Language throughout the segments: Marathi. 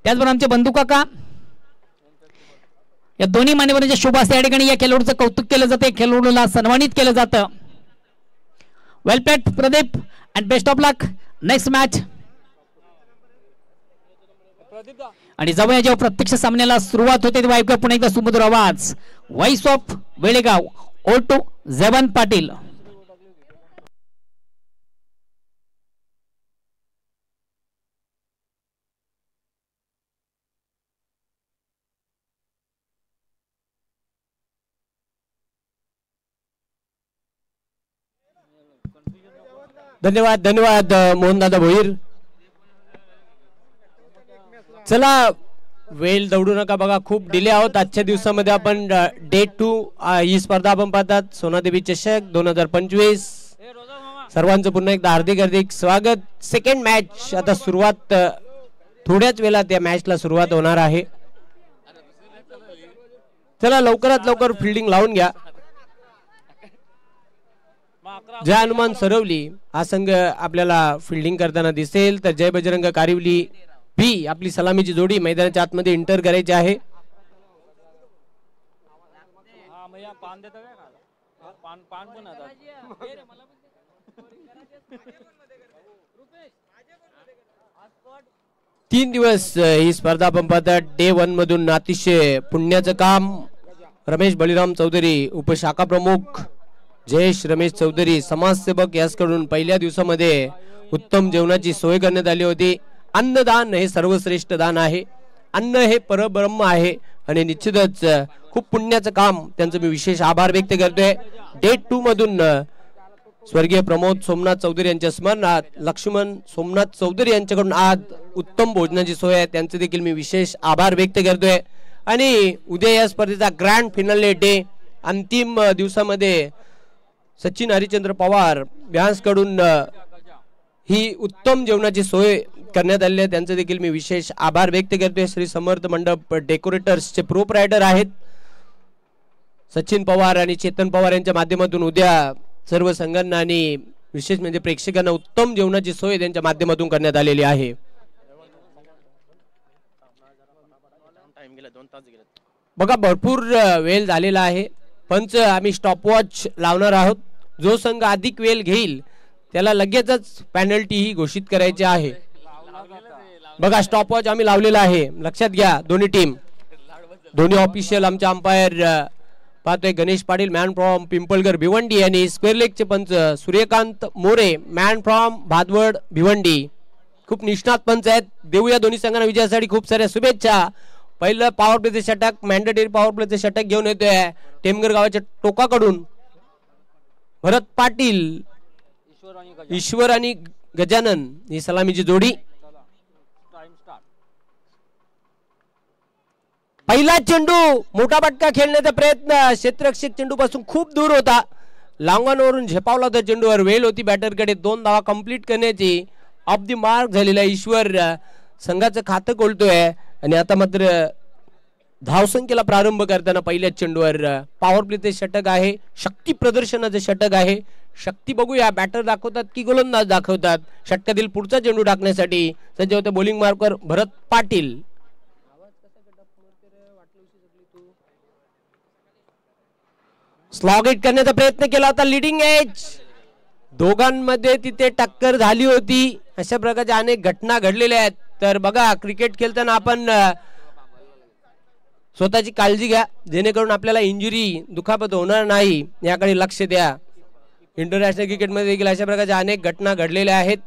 त्याचबरोबर आमचे बंधू काका या दोन्ही मान्यवरांच्या शुभ हस्ते या ठिकाणी या खेळाडूचं कौतुक केलं जाते, खेळाडूला सन्मानित केलं जातं. Well played Pradeep and best of luck next match. आणि जवळ जेव्हा प्रत्यक्ष सामन्याला सुरुवात होते तेव्हा ऐकूया पुन्हा एकदा सुमधुर आवाज व्हॉइस ऑफ वेळेगाव O2 जेवण पाटील. धन्यवाद धन्यवाद मोहनदादा भोईर. चला वेळ दौडू नका बघा, खूप डिले आहोत आजच्या दिवसामध्ये. आपण डे 2 ही स्पर्धा आपण पाहतात, सोनादेवी चषक 2025. सर्वांचं पुन्हा एकदा हार्दिक हार्दिक स्वागत. सेकंड मॅच आता सुरुवात थोड्याच वेळात या मॅचला सुरुवात होणार आहे. चला लवकरात लवकर फिल्डिंग लावून घ्या. जय हनुमान सरवली हा संघ आपल्याला फिल्डिंग करताना दिसेल, तर जय बजरंग कारिवली भी आपली सलामीची जोडी मैदानाच्या आतमध्ये इंटर करायची आहे. तीन दिवस ही स्पर्धा आपण पाहतात. डे 1 मधून अतिशय पुण्याचं काम रमेश बळीराम चौधरी उपशाखा प्रमुख, जयेश रमेश चौधरी समाजसेवक याचकडून पहिल्या दिवसामध्ये उत्तम जेवणाची सोय करण्यात आली होती. अन्नदान हे सर्वश्रेष्ठ दान आहे, अन्न हे परब्रह्म आहे आणि निश्चितच खूप पुण्याचं काम त्यांचं मी विशेष आभार व्यक्त करतोय. डे 2 मधून स्वर्गीय प्रमोद सोमनाथ चौधरी यांच्या स्मरणात लक्ष्मण सोमनाथ चौधरी यांच्याकडून आज उत्तम भोजनाची सोय आहे, त्यांचे देखील मी विशेष आभार व्यक्त करतोय. आणि उद्या या स्पर्धेचा ग्रँड फिनाले डे अंतिम दिवसामध्ये सचिन हरिचंद्र पवार यांच्याकडून ही उत्तम जेवणाची सोय करण्यात आली आहे, त्यांचे देखील मी विशेष आभार व्यक्त करतोय. श्री समर्थ मंडप डेकोरेटर्सचे प्रोप्रायटर आहेत सचिन पवार आणि चेतन पवार यांच्या माध्यमातून उद्या सर्व संघांना आणि विशेष म्हणजे प्रेक्षकांना उत्तम जेवणाची सोय त्यांच्या माध्यमातून करण्यात आलेली आहे. बघा भरपूर वेळ झालेला आहे. पंच आम्ही स्टॉपवॉच लावणार आहोत. जो संघ अधिक वेळ घेईल त्याला लगेचच पेनल्टी ही घोषित करायची आहे. बघा स्टॉपवॉच आम्ही लावलेला आहे, लक्षात घ्या. दोन्ही टीम दोन्ही ऑफिशियल आमचे अंपायर पाहतोय गणेश पाटील मॅन फ्रॉम पिंपळगर भिवंडी आणि स्क्वेअर लेगचे पंच सूर्यकांत मोरे मॅन फ्रॉम भादवड भिवंडी. खूप निष्णात पंच आहेत. देऊया दोन्ही संघांना विजयासाठी खूप साऱ्या शुभेच्छा. पहिलं पॉवर प्लेचे षटक मॅन्डेटरी पॉवर प्लेचे षटक घेऊन येतोय टेमगर गावाच्या टोकाकडून भरत पाटील, ईश्वर आणि गजानन ही सलामीची जोडी. पहिला चेंडू मोठा फटका खेळण्याचा प्रयत्न क्षेत्ररक्षक चेंडू पासून खूप दूर होता, लांगणवरून झेपावला होता चेंडूवर. वेळ होती बॅटरकडे 2 धावा कंप्लीट करण्याची. ऑफ द मार्क झालेला ईश्वर संघाचं खातं खोलतोय आणि आता मात्र धावसंख्येला प्रारंभ करताना पहिल्या चेंडूवर पॉवर प्लेचे षटक आहे, शक्ती प्रदर्शनाचे षटक आहे. शक्ती बघूया बॅटर दाखवतात की गोलंदाज दाखवतात. षटकातील पुढचा चेंडू टाकण्यासाठी सज्ज होते बॉलिंग मार्कवर भरत पाटील. स्लॉग हिट करण्याचा प्रयत्न केला होता लिडिंग एज, दोघांमध्ये तिथे टक्कर झाली होती. अशा प्रकारच्या अनेक घटना घडलेल्या आहेत. तर बघा क्रिकेट खेळताना आपण स्वतःची काळजी घ्या जेणेकरून आपल्याला इंजुरी दुखापत होणार नाही याकडे लक्ष द्या. इंटरनॅशनल क्रिकेटमध्ये देखील अशा प्रकारच्या अनेक घटना घडलेल्या आहेत.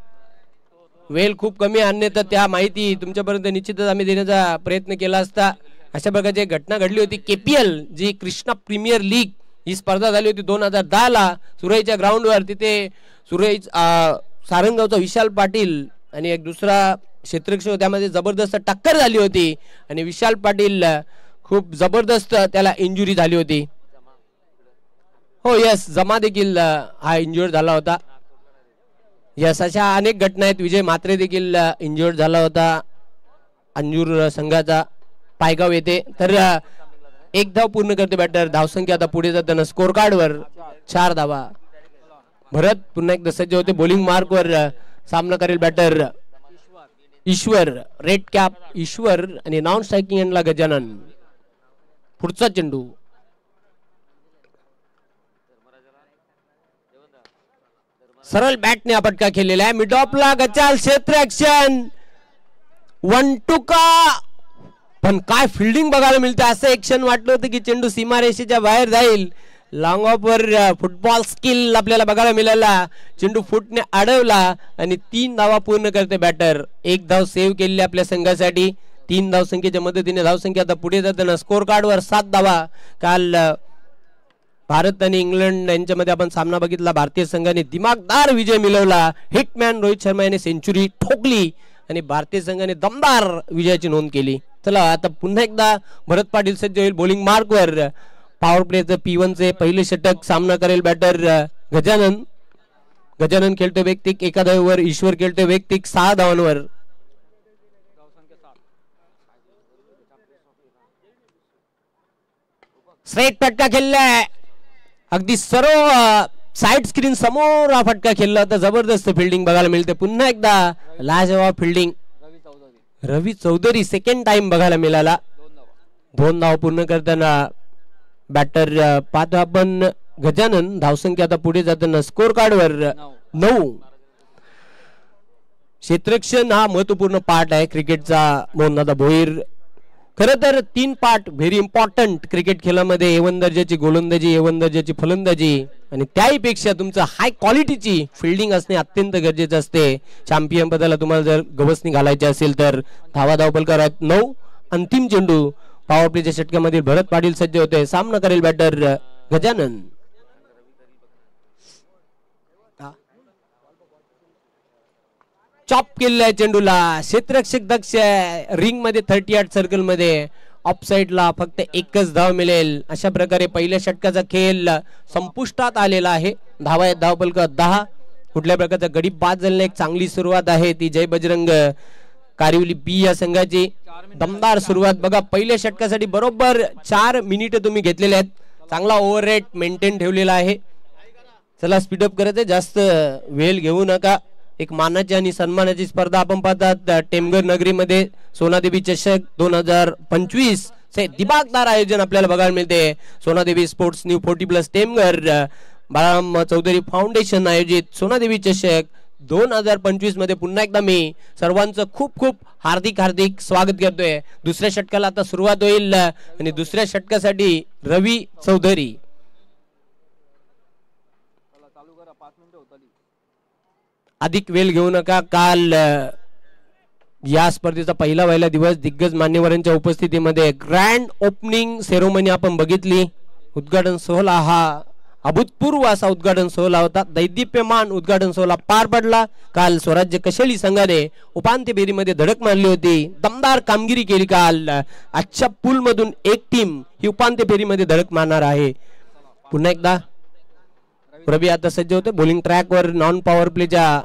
वेळ खूप कमी आणणे तर त्या माहिती तुमच्यापर्यंत निश्चितच आम्ही देण्याचा प्रयत्न केला असता. अशा प्रकारची घटना घडली होती. KPL जी कृष्णा प्रीमियर लीग ही स्पर्धा झाली होती 2010 ला सुरईच्या ग्राउंडवर. तिथे सुरई सारंगावचा विशाल पाटील आणि एक दुसरा क्षेत्ररक्षक त्यामध्ये जबरदस्त टक्कर झाली होती आणि विशाल पाटील खूप जबरदस्त त्याला इंजुरी झाली होती. हो यस जमा देखील हा इंजुर्ड झाला होता. यस अशा अनेक घटना आहेत. विजय म्हात्रे देखील इंजुर्ड झाला होता अंजूर संघाचा पायगाव येथे. तर 1 धाव पूर्ण करते बॅटर. धावसंख्या आता पुढे जाताना स्कोर कार्डवर 4 धावा. भरत पुन्हा एकदा सज्ज होते बॉलिंग मार्कवर. सामना करेल बॅटर ईश्वर, रेड कॅप ईश्वर आणि नॉन स्ट्रायकिंग एंडला गजानन. पुढचा चेंडू सरळ बॅटने फटका खेळलेला आहे. मिड ऑफला गचाल क्षेत्ररक्षण 1-2 का, पण काय फिल्डिंग बघायला मिळते. असं एक क्षण वाटलं होतं की चेंडू सीमारेषेच्या बाहेर जाईल. लॉंग ऑफ वर फुटबॉल स्किल आपल्याला बघायला मिळाला. चेंडू फुटने अडवला आणि 3 धावा पूर्ण करते बॅटर. 1 धाव सेव्ह केलेली आपल्या संघासाठी. 3 धावसंख्येच्या मदतीने धावसंख्या आता पुढे जाताना स्कोर कार्डवर 7 धावा. काल भारत आणि इंग्लंड यांच्यामध्ये आपण सामना बघितला. भारतीय संघाने दिमागदार विजय मिळवला. हिटमॅन रोहित शर्मा याने सेंचुरी ठोकली आणि भारतीय संघाने दमदार विजयाची नोंद केली. चला आता पुन्हा एकदा भरत पाटील सज्ज होईल बॉलिंग मार्कवर. पॉवर प्लेचं P1 चे पहिले षटक सामना करेल बॅटर गजानन. गजानन खेळतो वैयक्तिक 1 धावेवर. ईश्वर खेळतो वैयक्तिक 6 धावांवर. स्ट्रेट फटका खेळलाय. अगदी सर्व साइड स्क्रीन समोर हा फटका खेळला होता. जबरदस्त फिल्डिंग बघायला मिळते. पुन्हा एकदा लाजवाब फिल्डिंग. रवी चौधरी सेकंड टाइम बघायला मिळाला. 2 धाव पूर्ण करताना बॅटर पाहतो आपण गजानन. धावसंख्या आता पुढे जाताना स्कोर कार्डवर 9. क्षेत्ररक्षण हा महत्वपूर्ण पार्ट आहे क्रिकेटचा. मोहनदादा भोईर खरं तर 3 पार्ट व्हेरी इम्पॉर्टंट क्रिकेट खेळामध्ये. A1 दर्जाची गोलंदाजी, A1 दर्जाची फलंदाजी आणि त्याही पेक्षा तुमचं हाय क्वालिटीची फिल्डिंग असणे अत्यंत गरजेचं असते. चॅम्पियन पदाला तुम्हाला जर गवसणी घालायची असेल तर. धावा धावपलकार आहेत 9. अंतिम चेंडू पॉवर प्लेच्या षटकामध्ये भरत पाटील सज्ज होते. सामना करेल बॅटर गजानन. चॉप केलेल्या चेंडूला क्षेत्ररक्षक दक्ष रिंग मध्ये 38 सर्कल मध्ये. ऑफ साइडला फक्त 1च धाव मिळेल. अशा प्रकारे पहिल्या षटकाचा खेळ संपुष्टात आलेला आहे. धावा आहेत धावपलक 10. कुठल्या प्रकारचा गडी बाद झालेला एक चांगली सुरुवात आहे ती जय बजरंग कारिवली B या संघाची. दमदार सुरुवात बघा. पहिल्या षटकासाठी बरोबर 4 मिनिटं तुम्ही घेतलेले आहेत. चांगला ओव्हर रेट मेंटेन ठेवलेला आहे. चला स्पीडअप करायचं, जास्त वेळ घेऊ नका. एक मानाची आणि सन्मानाची स्पर्धा आपण पाहतात टेमघर नगरीमध्ये. सोनादेवी चषक 2025 चे दिमागदार आयोजन आपल्याला बघायला मिळते. Sonadevi sports new 40+ Temghar Balaram Chaudhari foundation आयोजित सोनादेवी चषक 2025 मध्ये पुन्हा एकदा मी सर्वांचं खूप खूप हार्दिक स्वागत करतोय. दुसऱ्या षटकाला आता सुरुवात होईल आणि दुसऱ्या षटकासाठी रवी चौधरी. अधिक वेळ घेऊ नका. काल या स्पर्धेचा पहिला दिवस दिग्गज मान्यवरांच्या उपस्थितीमध्ये ग्रँड ओपनिंग सेरेमनी आपण बघितली. उद्घाटन सोहळा हा अभूतपूर्व असा उद्घाटन सोहळा होता. दैदिप्यमान उद्घाटन सोहळा पार पडला. काल स्वराज्य कशेली संघाने उपांत्य फेरीमध्ये धडक मारली होती. दमदार कामगिरी केली काल. आजच्या पूल मधून एक टीम ही उपांत्य फेरीमध्ये धडक मारणार आहे. पुन्हा एकदा रवी आता सज्ज होते बॉलिंग ट्रॅकवर. नॉन पॉवर प्लेच्या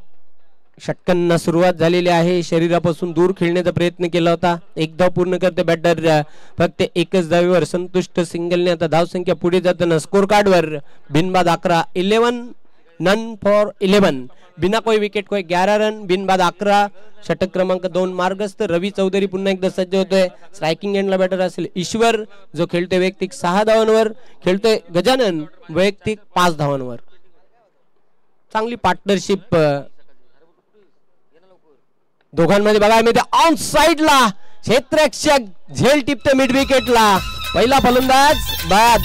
षटकांना सुरुवात झालेली आहे. शरीरापासून दूर खेळण्याचा प्रयत्न केला होता. 1 धाव पूर्ण करते बॅटर. फक्त 1च धावेवर संतुष्ट सिंगलने आता धावसंख्या पुढे जाताना स्कोर कार्डवर बिनबाद 11. 11 नन फॉर 11. बिना कोई विकेट कोई 11 रन. बिनबाद 11. षटक क्रमांक 2 मार्गस्थ. रवी चौधरी पुन्हा एकदा सज्ज होतोय. स्ट्रायकिंग एंडला बॅटर असेल ईश्वर जो खेळतोय वैयक्तिक 6 धावांवर. खेळतोय गजानन वैयक्तिक 5 धावांवर. चांगली पार्टनरशिप दोघांमध्ये बघायला मिळते. ऑन साइडला क्षेत्ररक्षक झेल टिपते मिड विकेटला. पहिला फलंदाज बाद.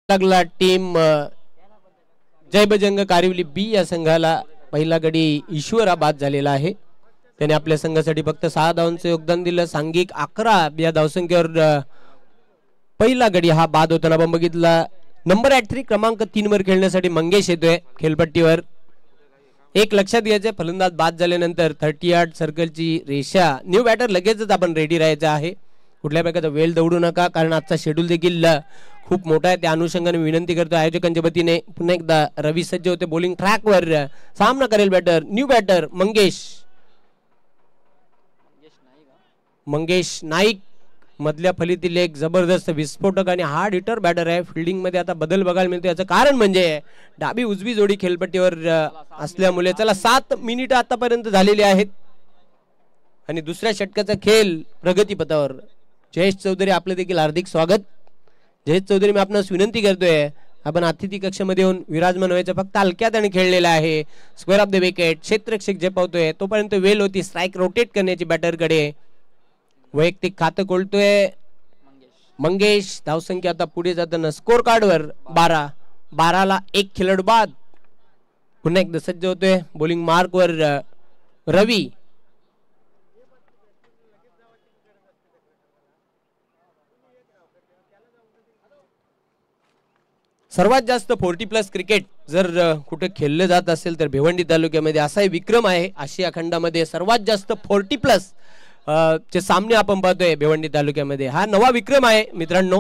लागला टीम जय बजरंग कारिवली B या संघाला. पहिला गडी ईश्वर बाद झालेला आहे. त्याने आपल्या संघासाठी फक्त 6 धावांचं योगदान दिलं. सांघिक 11 या धावसंख्येवर पहिला गडी हा बाद होताना आपण बघितला. नंबर 83 क्रमांक 3 वर खेळण्यासाठी मंगेश येतोय खेळपट्टीवर. एक लक्षात घ्यायचं, फलंदाज बाद झाल्यानंतर 30 यार्ड सर्कलची रेषा, न्यू बॅटर लगेचच आपण रेडी राहायचं आहे. कुठल्या प्रकारचा वेळ दौडू नका, कारण आजचा शेड्यूल देखील खूप मोठा आहे. त्या अनुषंगाने विनंती करतो आयोजकांच्या वतीने. पुन्हा एकदा रवी सज्ज होते बॉलिंग ट्रॅकवर. सामना करेल batter, new batter Mangesh Naik. मधल्या फलीतील एक जबरदस्त विस्फोटक आणि हार्ड हिटर बॅटर आहे. फिल्डिंग मध्ये आता बदल बघायला मिळतो, याचं कारण म्हणजे डावी उजवी जोडी खेळपट्टीवर असल्यामुळे. चला 7 मिनिटं आतापर्यंत झालेली आहेत आणि दुसऱ्या षटकाचा खेळ प्रगतीपथावर. जयेश चौधरी आपलं देखील हार्दिक स्वागत. जयेश चौधरी, मी आपणास विनंती करतोय, आपण अतिथी कक्षामध्ये येऊन विराजमान व्हायचं. फक्त हलक्यात आणि खेळलेला आहे. स्क्वेअर ऑफ द विकेट, क्षेत्ररक्षक जे पावतोय तोपर्यंत वेळ होती स्ट्राईक रोटेट करण्याची बॅटरकडे. वैयक्तिक खातं खोलतोय मंगेश. धावसंख्या आता पुढे जाताना स्कोर कार्डवर 12 एक खेळाडू बाद. पुन्हा एकदा सज्ज होतोय बॉलिंग मार्कवर रवी. सर्वात जास्त 40+ क्रिकेट जर कुठे खेळलं जात असेल तर भिवंडी तालुक्यामध्ये असाही विक्रम आहे. आशिया खंडामध्ये सर्वात जास्त 40+ चे सामने आपण पाहतोय भिवंडी तालुक्यामध्ये. हा नवा विक्रम आहे मित्रांनो.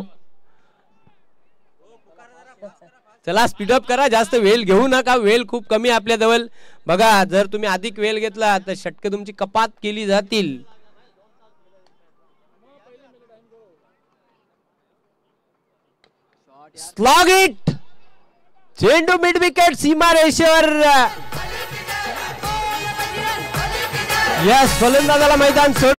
चला स्पीडअप करा, जास्त वेळ घेऊ नका, वेळ खूप कमी आपल्या जवळ. बघा, जर तुम्ही अधिक वेळ घेतला तर षटकं तुमची कपात केली जातील. स्लॉग इट, चेंडू मिड विकेट सीमा रेषेवर. यस, फलंदाजाला मैदान सोड.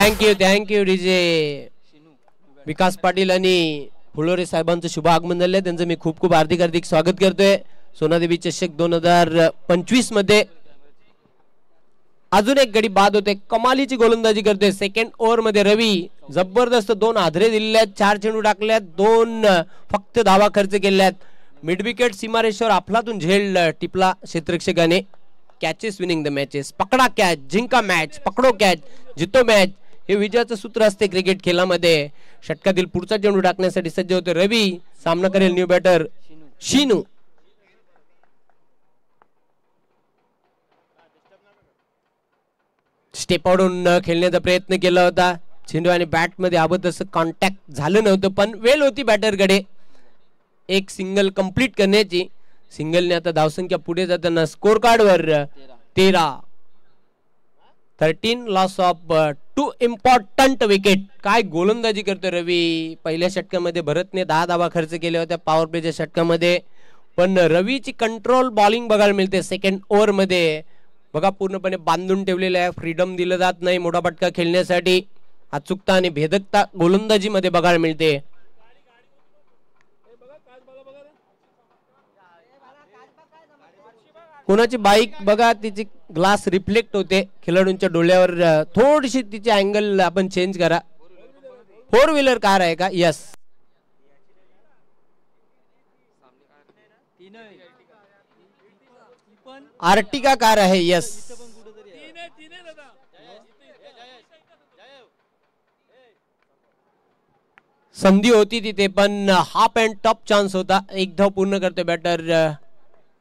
थँक्यू डीजे विकास पाटील आणि फुलोरे साहेबांचं शुभ आगमन झालंय. त्यांचं मी खूप खूप हार्दिक स्वागत करतोय. सोनादेवी चषक 2025 मध्ये अजून एक गडी बाद होते. कमालीची गोलंदाजी करतोय. सेकंड ओव्हर मध्ये रवी जबरदस्त 2 हादरे दिलेल्या, 4 चेंडू टाकल्यात, 2 फक्त धावा खर्च केल्यात. मिड विकेट सीमारेषेवर अफलातून झेल टिपला क्षेत्ररक्षकाने. कॅचेस विनिंग द मॅचेस, पकडा कॅच, जिंका मॅच, पकडो कॅच, जितो मॅच, हे विजयाचं सूत्र असते क्रिकेट खेळामध्ये. षटकातील पुढचा चेंडू टाकण्यासाठी सज्ज होते रवी. सामना करेल न्यू बॅटर शिनू. स्टेप आउटून खेळण्याचा प्रयत्न केला होता. चेंडू आणि बॅट मध्ये आबत असं कॉन्टॅक्ट झालं नव्हतं, पण वेळ होती बॅटरकडे एक सिंगल कंप्लीट करण्याची. सिंगलने आता धावसंख्या पुढे जाताना स्कोर कार्डवर 13 लॉस ऑफ 2 इम्पॉर्टंट विकेट. काय गोलंदाजी करतो रवी. पहिल्या षटकामध्ये भरतने 10 धावा खर्च केल्या होत्या पॉवर प्लेच्या षटकामध्ये, पण रवीची कंट्रोल बॉलिंग बघायला मिळते. सेकंड ओव्हर मध्ये बघा, पूर्णपणे बांधून ठेवलेलं आहे, फ्रीडम दिलं जात नाही मोठा फटका खेळण्यासाठी. अचूकता आणि भेदकता गोलंदाजी मध्ये बघायला मिळते. कोणाची बाईक बघा, तिची ग्लास रिफ्लेक्ट होते खेळाडूंच्या डोळ्यावर. थोडीशी तिची अँगल आपण चेंज करा. 4 व्हीलर कार आहे का? यस, आर्टिका कार आहे. यस, संधी होती तिथे, पण हाफ अँड टॉप चान्स होता. एक धाव पूर्ण करते बॅटर.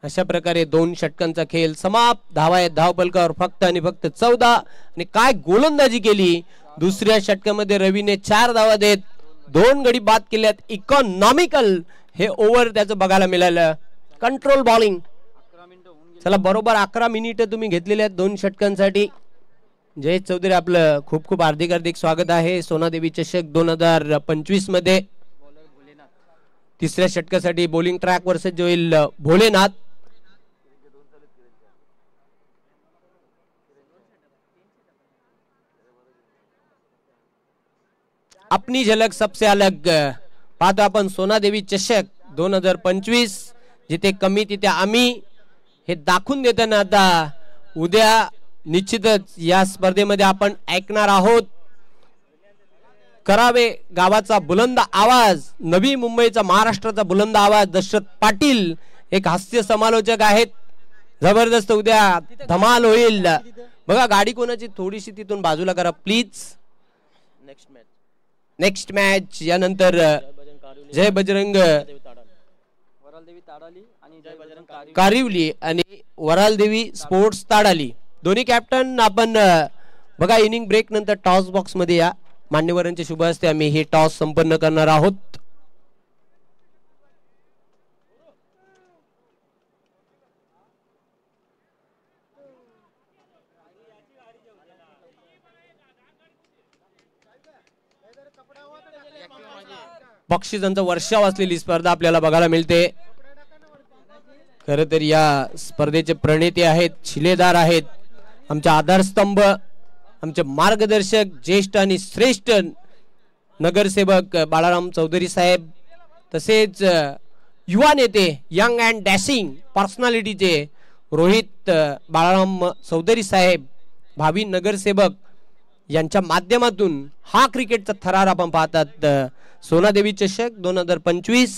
अशा प्रकारे 2 षटकांचा खेळ समाप्त. धावा आहेत धावफलकावर फक्त आणि फक्त 14. आणि काय गोलंदाजी केली. दुसऱ्या षटकामध्ये रवीने 4 धावा देत 2 गडी बाद केल्यात. इकॉनॉमिकल हे ओव्हर त्याचं बघायला मिळालं. Control bowling. चला, बरोबर 11 मिनिटं तुम्ही घेतलेले आहेत 2 षटकांसाठी. जयेश चौधरी, आपलं खूप खूप हार्दिक स्वागत आहे सोनादेवी चषक 2025 मध्ये. तिसऱ्या षटकासाठी बॉलिंग ट्रॅक वर सज्ज होईल भोलेनाथ. अपनी झलक सबसे अलग. पाहतो आपण सोनादेवी चषक 2025, जिथे कमी तिथे आम्ही हे दाखवून देताना आता उद्या निश्चितच या स्पर्धेमध्ये आपण ऐकणार आहोत करावे गावाचा बुलंद आवाज, नवी मुंबईचा महाराष्ट्राचा बुलंद आवाज. दशरथ पाटील एक हास्य समालोचक आहेत. जबरदस्त उद्या धमाल होईल. बघा गाडी कोणाची थोडीशी तिथून बाजूला करा प्लीज. नेक्स्ट मॅच यानंतर जय बजरंग कारिवली आणि वरालदेवी स्पोर्ट्स ताडाली दोन्ही कॅप्टन. आपण बघा इनिंग ब्रेक नंतर टॉस बॉक्स मध्ये या. मान्यवरांच्या शुभ हस्ते आम्ही हे टॉस संपन्न करणार आहोत. बक्षिसांचा वर्षाव असलेली स्पर्धा आपल्याला बघायला मिळते. खरं तर या स्पर्धेचे प्रणेते आहेत, शिलेदार आहेत, आमचे आधारस्तंभ, आमचे मार्गदर्शक, ज्येष्ठ आणि श्रेष्ठ नगरसेवक बाळाराम चौधरी साहेब, तसेच युवा नेते, यंग अँड डॅशिंग पर्सनॅलिटीचे रोहित बाळाराम चौधरी साहेब, भावी नगरसेवक यांच्या माध्यमातून हा क्रिकेटचा थरार आपण पाहतात. सोनादेवी चषक 2025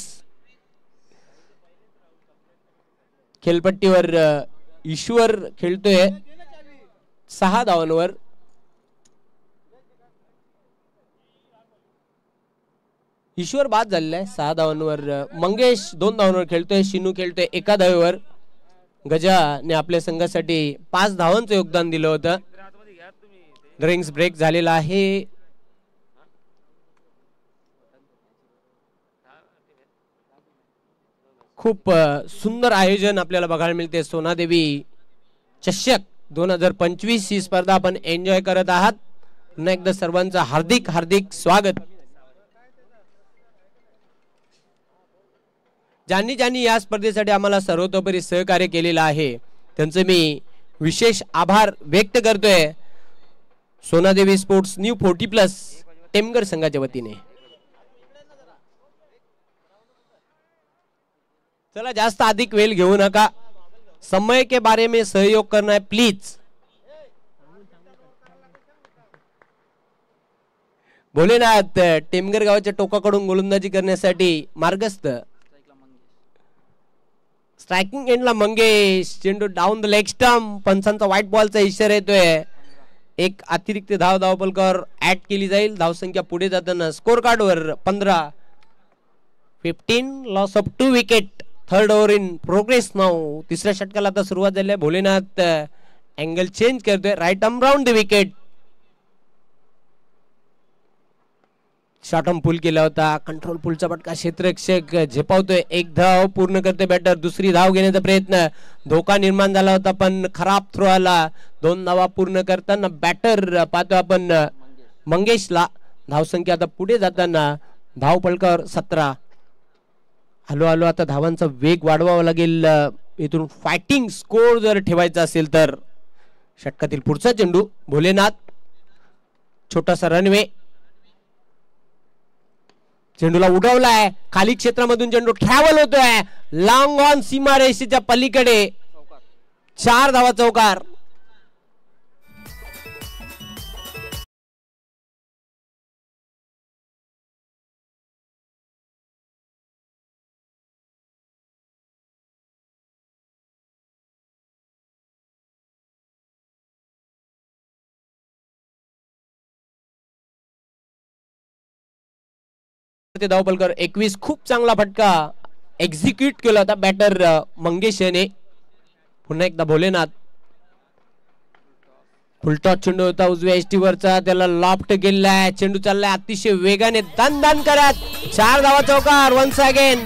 खेळपट्टीवर ईश्वर खेळतोय 6 धावांवर. ईश्वर बाद झालेला आहे 6 धावांवर. मंगेश 2 धावांवर खेळतोय. शिनू खेळतोय 1 धावेवर. गजाने आपल्या संघासाठी 5 धावांचं योगदान दिलं होतं. ड्रिंक्स ब्रेक झालेला आहे. खूप सुंदर आयोजन आपल्याला बघायला मिळते. सोनादेवी चषक 2025 ही स्पर्धा आपण एन्जॉय करत आहात. पुन्हा एकदा सर्वांचं हार्दिक हार्दिक स्वागत. ज्यांनी ज्यांनी या स्पर्धेसाठी आम्हाला सर्वतोपरी सहकार्य केलेलं आहे त्यांचे मी विशेष आभार व्यक्त करतोय. सोनादेवी स्पोर्ट्स न्यू 40+ टेमगर संघाच्या वतीने. चला जास्त अधिक वेळ घेऊ नका. समय के बारे में सहयोग करना है प्लीज. भोलेनाथ टेमगर गावाच्या टोकाकडून गोलंदाजी करण्यासाठी मार्गस्थ. स्ट्रायकिंग एंडला मंगेश. चेंडू डाऊन द लेग स्टंप. पंचांचा व्हाईट बॉलचा इशारा येतोय. एक अतिरिक्त धाव पलकावर ऍड केली जाईल. धावसंख्या पुढे जाताना स्कोर कार्डवर 15 loss of 2 wicket. Third over in progress now. तिसऱ्या षटकाला आता सुरुवात झाली आहे. भोलेनाथ अँगल चेंज करतोय. Right arm round the wicket. Short arm pull केला होता. कंट्रोल पुलचा फटका क्षेत्ररक्षक झेपावतोय. 1 धाव पूर्ण करते बॅटर. दुसरी धाव घेण्याचा प्रयत्न. धोका निर्माण झाला होता पण खराब थ्रो आला. 2 धावा पूर्ण करताना बॅटर पाहतो आपण मंगेशला. धावसंख्या आता पुढे जाताना धाव पलकावर 17. हॅलो हॅलो आता धावांचा वेग वाढवावा लागेल. इथून फायटिंग स्कोर जर ठेवायचा असेल तर. षटकातील पुढचा चेंडू. भोलेनाथ. छोटासा रनवे. चेंडूला उडवलाय. खाली क्षेत्रामधून चेंडू ट्रॅव्हल होतोय. लॉंग ऑन सीमारेषेच्या पलीकडे. 4 धावा चौकार. धाव पलकर 21. खूप चांगला फटका एक्झिक्यूट केला होता बॅटर मंगेश याने. पुन्हा एकदा भोलेनाथ. फुलटॉस चेंडू होता उजव्या एसटी वरचा. त्याला लॉफ्ट गेलाय. चेंडू चाललाय अतिशय वेगाने दन करत. 4 धावा चौकार. Once again.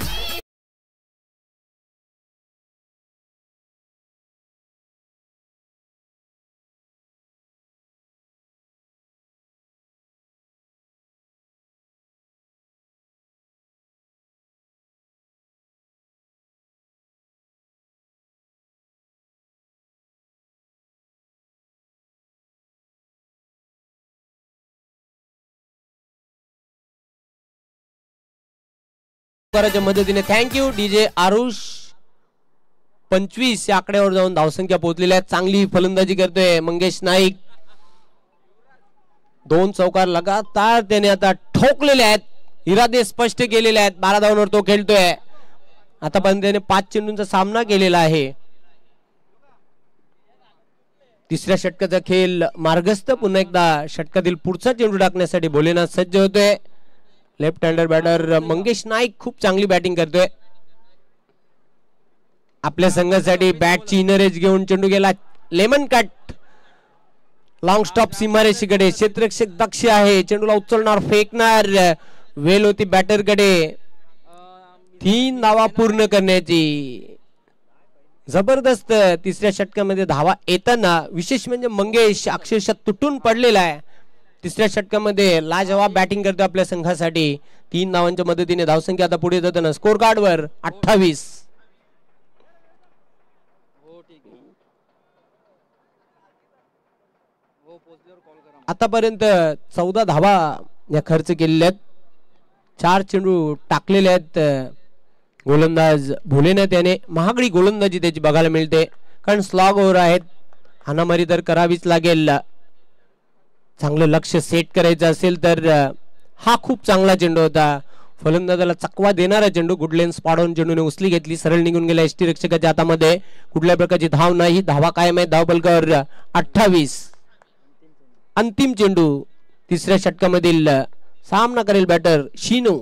करायच्या मदतीने थँक्यू डीजे आरुष 25 या आकड्यावर जाऊन धावसंख्या पोहोचलेल्या आहेत. चांगली फलंदाजी करतोय मंगेश नाईक. 2 चौकार लगातार त्याने आता ठोकलेले आहेत. इरादे स्पष्ट केलेले आहेत. 12 धावांवर तो खेळतोय. आतापर्यंत त्याने 5 चेंडूंचा सामना केलेला आहे. तिसऱ्या षटकाचा खेळ मार्गस्थ. पुन्हा एकदा षटकातील पुढचा चेंडू टाकण्यासाठी भोलेनाथ सज्ज होतोय. Left hander batter Mangesh Naik खूप चांगली बॅटिंग करतोय. आपल्या संघासाठी बॅटची इनर एज घेऊन चेंडू गेला लेमन कट. लॉंग स्टॉप सीमारेषेकडे. क्षेत्ररक्षक दक्ष आहे. चेंडूला उचलणार फेकणार वेळ होती बॅटरकडे. 3 धावा पूर्ण करण्याची. जबरदस्त तिसऱ्या षटकामध्ये धावा येताना विशेष म्हणजे मंगेश अक्षरशः तुटून पडलेला आहे. तिसऱ्या षटकामध्ये लाजवाब बॅटिंग करतो आपल्या संघासाठी. 3 धावांच्या मदतीने धावसंख्या आता पुढे जाताना स्कोर कार्डवर 28. आतापर्यंत 14 धावा या खर्च केलेल्या आहेत. 4 चेंडू टाकलेले आहेत. गोलंदाज भोलेनाथ याने महागडी गोलंदाजी त्याची बघायला मिळते. कारण स्लॉग ओव्हर आहेत. हाणामारी तर करावीच लागेल. चांगलं लक्ष सेट करायचं असेल तर हा खूप चांगला चेंडू होता. फलंदाजाला चकवा देणारा चेंडू. गुड लेन्स पाडून चेंडूने उचली घेतली. सरळ निघून गेला एसटी रक्षकाच्या हातामध्ये. कुठल्या प्रकारची धाव नाही. धावा कायम आहे. धाव बलकावर 28. अंतिम चेंडू तिसऱ्या षटकामधील सामना करेल बॅटर शिनू.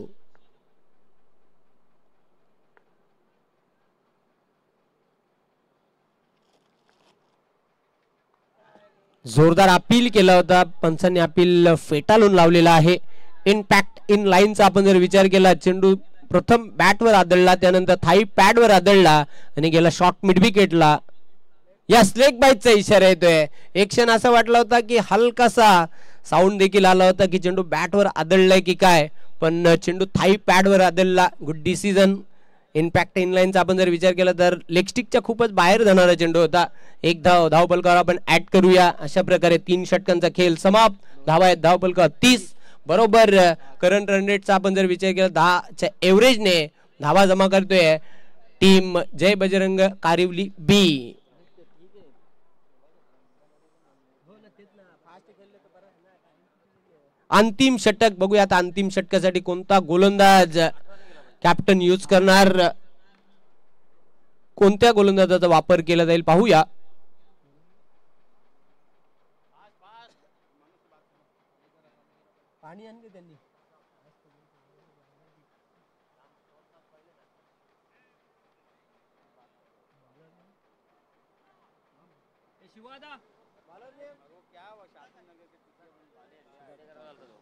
जोरदार अपील केला होता. पंचांनी अपील फेटाळून लावलेला आहे. इनपॅक्ट इन लाईनचा आपण जर विचार केला, चेंडू प्रथम बॅटवर आदळला, त्यानंतर थाई पॅडवर आदळला आणि गेला शॉर्ट मिड विकेटला. या स्लेक बाईटचा इशारा येतोय. एक क्षण असा वाटला होता की हलकासा साऊंड देखील आला होता की चेंडू बॅटवर आदळलाय की काय, पण चेंडू थाई पॅडवर आदळला. Good decision. इनपॅक्ट इन लाईनचा आपण जर विचार केला तर लेगस्टिकच्या खूपच बाहेर जाणारा चेंडू होता. एक धाव फलकावर आपण ऍड करूया. अशा प्रकारे 3 षटकांचा खेळ समाप्त. धावा आहेत धाव फलकावर 30. बरोबर करंट रन रेटचा आपण जर विचार केला 10च्या एव्हरेजने धावा जमा करतोय टीम जय बजरंग कारिवली बी. अंतिम षटक बघूया आता. अंतिम षटकासाठी कोणता गोलंदाज कॅप्टन यूज करणार, कोणत्या गोलंदाजाचा वापर केला जाईल पाहूया.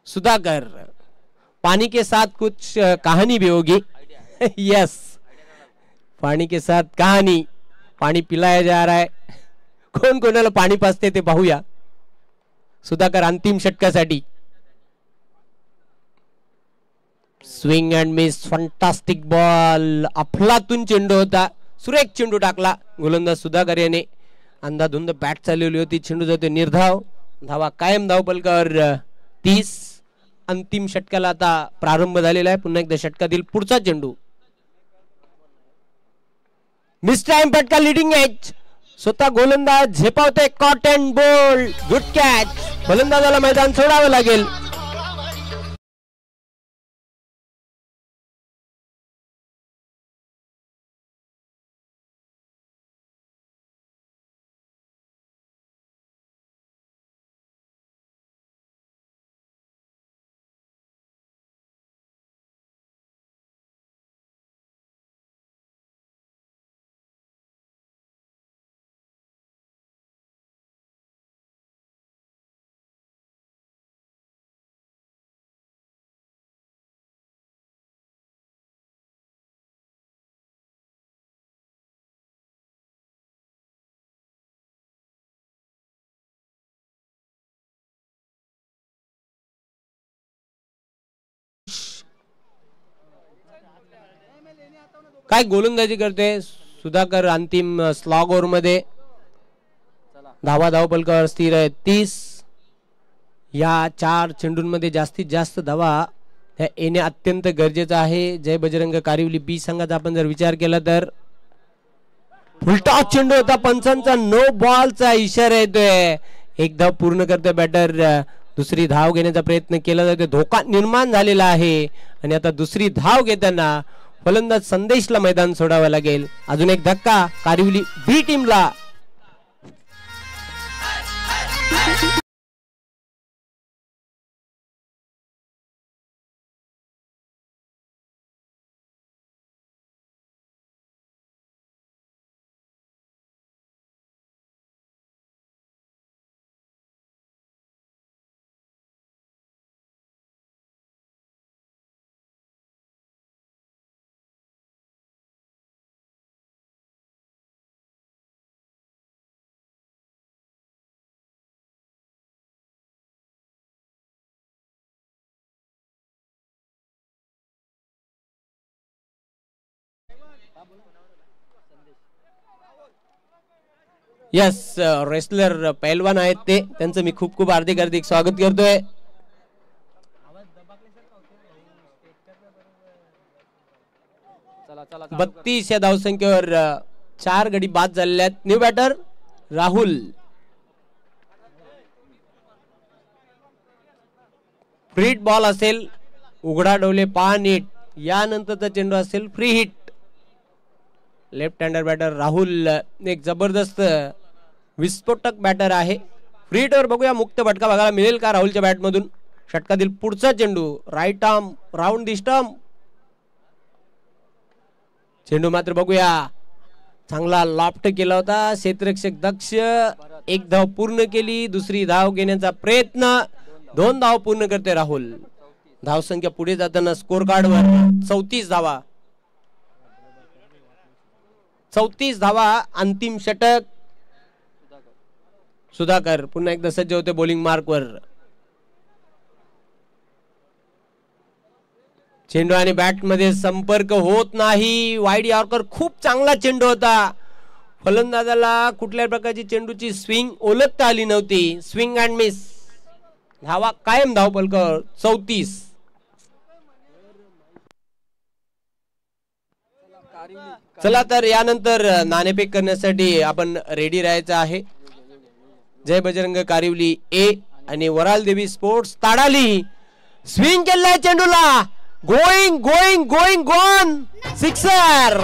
सुधाकर, पानी के साथ कुछ कहानी भी होगी. यस, पानी के साथ कहानी. पानी पिलाया जा रहा है. कोण कोणाला पाणी पाजते ते पाहूया. सुधाकर अंतिम षटकासाठी. Swing and miss. Fantastic ball. अफलातून चेंडू होता. सुरेख चेंडू टाकला गोलंदाज सुधाकर याने. अंधाधुंद बॅट चालवली होती. चेंडू जातो निर्धाव. धावा कायम धाव फलकावर 30. अंतिम षटकाला आता प्रारंभ झालेला आहे. पुन्हा एकदा षटकातील पुढचा चेंडू. मिस टाइम फटका लीडिंग एज. स्वतः गोलंदाज झेपावते. Caught and bowled. Good catch. फलंदाजाला मैदान सोडावं लागेल. काय गोलंदाजी करते सुधाकर अंतिम स्लॉग ओव्हर मध्ये. धावा धाव फलकावर स्थिर आहे 30. या 4 चेंडूंमध्ये जास्तीत जास्त धावा येणे अत्यंत गरजेचं आहे. जय बजरंग कारिवली बी संघाचा आपण जर विचार केला तर फुलटॉस चेंडू होता, पंचांचा नो बॉलचा इशारा येतोय. एक धाव पूर्ण करतोय बॅटर. दुसरी धाव घेण्याचा प्रयत्न केला जातोय, धोका निर्माण झालेला आहे आणि आता दुसरी धाव घेताना फलंदाज संदेशला मैदान सोडावं लागेल. अजून एक धक्का कारिवली बी टीमला. यस, रेसलर पैलवान आहेत ते, त्यांचं मी खूप खूप हार्दिक हार्दिक स्वागत करतोय. बत्तीस या धावसंख्येवर 4 गडी बाद झालेले आहेत. New batter Rahul. Free hit ball असेल, उघडा डोले पान हिट, यानंतरचा चेंडू असेल free hit. Left hander batter Rahul एक जबरदस्त विस्फोटक बॅटर आहे. फ्री हिटवर बघूया मुक्त फटका बघायला मिळेल का राहुलच्या बॅट मधून. षटकातील पुढचा चेंडू राईट आर्म राऊंड दी स्टंप. चेंडू मात्र बघूया चांगला लॉफ्ट केला होता, क्षेत्ररक्षक दक्ष. एक धाव पूर्ण केली, दुसरी धाव घेण्याचा प्रयत्न, 2 धाव पूर्ण करते राहुल. धावसंख्या पुढे जाताना स्कोर कार्डवर 34 धावा. 34 धावा. अंतिम षटक. सुधाकर पुन्हा एकदा सज्ज होते बॉलिंग मार्कवर. चेंडू आणि बॅट मध्ये संपर्क होत नाही. वाईड यॉर्कर खूप चांगला चेंडू होता. फलंदाजाला कुठल्या प्रकारची चेंडूची स्विंग ओळखता आली नव्हती. Swing and miss. धावा कायम धावफलकावर 34. चला तर यानंतर नाणेफेक करण्यासाठी आपण रेडी राहायचं आहे. जय बजरंग कारिवली ए आणि वराल देवी स्पोर्ट्स ताडाली. स्विंग केलाय चेंडूला. Going going going gone. Sixer.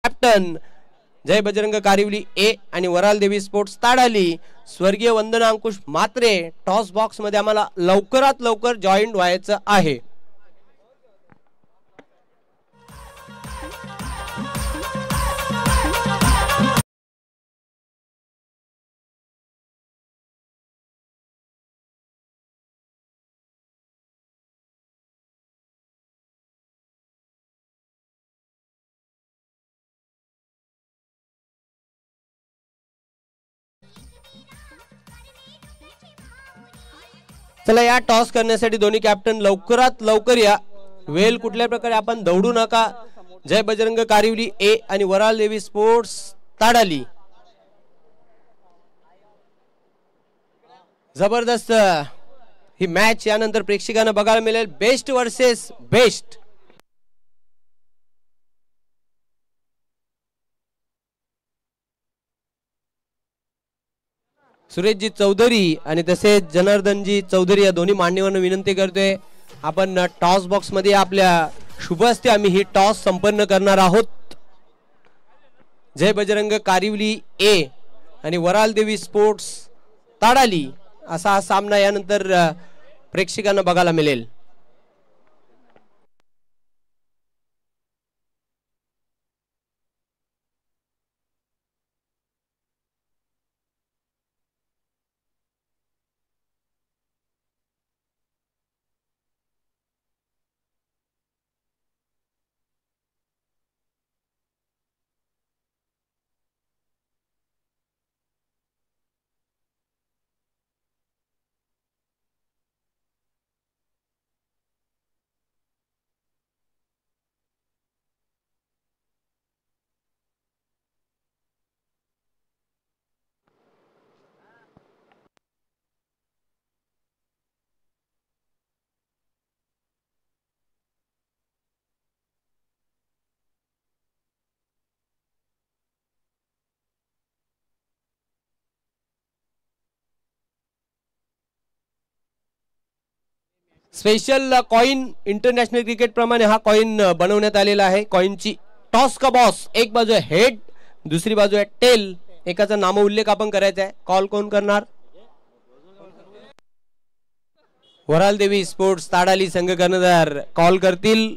Captain Jay Bajrang Kariwali A आणि वराल देवी स्पोर्ट्स ताडाली स्वर्गीय वंदना अंकुश मात्रे टॉस बॉक्स मध्ये आम्हाला लवकरात लवकर जॉईन व्हायचं आहे. चला या टॉस करण्यासाठी दोन्ही कॅप्टन लवकरात लवकर या. वेल कुठल्या प्रकारे आपण दौडू नका. जय बजरंग कारिवली ए आणि वराल देवी स्पोर्ट्स ताडाली. जबरदस्त ही मॅच यानंतर प्रेक्षकांना बघायला मिळेल. Best versus best. Sureshji Chaudhari आणि तसेच जनार्दनजी चौधरी या दोन्ही मान्यवरांना विनंती करतोय, आपण टॉस बॉक्स मध्ये आपल्या शुभ हस्ते आम्ही ही टॉस संपन्न करणार आहोत. जय बजरंग कारिवली ए आणि वराल देवी स्पोर्ट्स ताडाली असा हा सामना यानंतर प्रेक्षकांना बघायला मिळेल. स्पेशल कॉइन इंटरनॅशनल क्रिकेट प्रमाणे हा कॉइन बनवण्यात आलेला आहे. कॉइनची टॉस का बॉस, एक बाजू आहे हेड, दुसरी बाजू आहे टेल. एकाचा नाम उल्लेख आपण करायचा आहे. कॉल कोण करणार? वराल देवी स्पोर्ट्स ताडाली संघ कर्णधार कॉल करतील.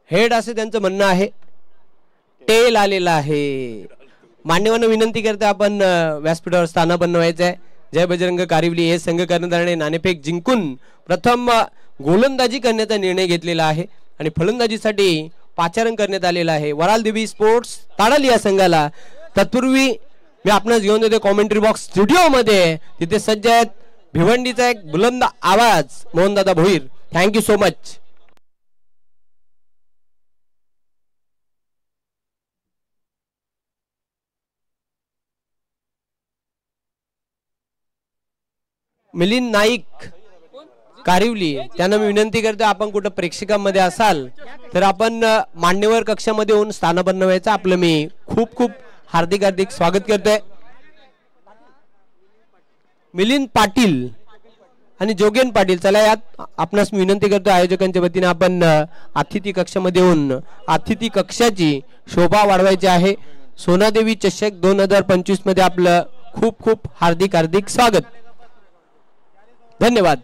हेड असे त्यांचं म्हणणं आहे. टेल आलेला आहे. मान्यवांना विनंती करते आपण व्यासपीठावर स्थान बनवायचं आहे. जय बजरंग कारिवली हे संघ कर्णधाराने नाणेफेक जिंकून प्रथम गोलंदाजी करण्याचा निर्णय घेतलेला आहे आणि फलंदाजीसाठी पाचारण करण्यात आलेला आहे वराल देवी स्पोर्ट्स ताडाली या संघाला. तत्पूर्वी मी आपणास घेऊन देतो कॉमेंट्री बॉक्स स्टुडिओ मध्ये. तिथे सज्ज आहेत भिवंडीचा एक बुलंद आवाज Mohandada Bhoir. Thank you so much. Milind Naik Kariwali त्यांना मी विनंती करतो, आपण कुठं प्रेक्षकांमध्ये असाल तर आपण मान्यवर कक्षामध्ये येऊन स्थान बनवायचं आपलं मी खूप खूप हार्दिक हार्दिक स्वागत करतोय. मिलिंद पाटील आणि जोगेन पाटील, चला यात आपणास विनंती करतो आयोजकांच्या वतीने आपण अतिथी कक्षामध्ये येऊन अतिथी कक्षाची शोभा वाढवायची आहे. सोनादेवी चषक 2025 मध्ये आपलं खूप खूप हार्दिक हार्दिक स्वागत. धन्यवाद.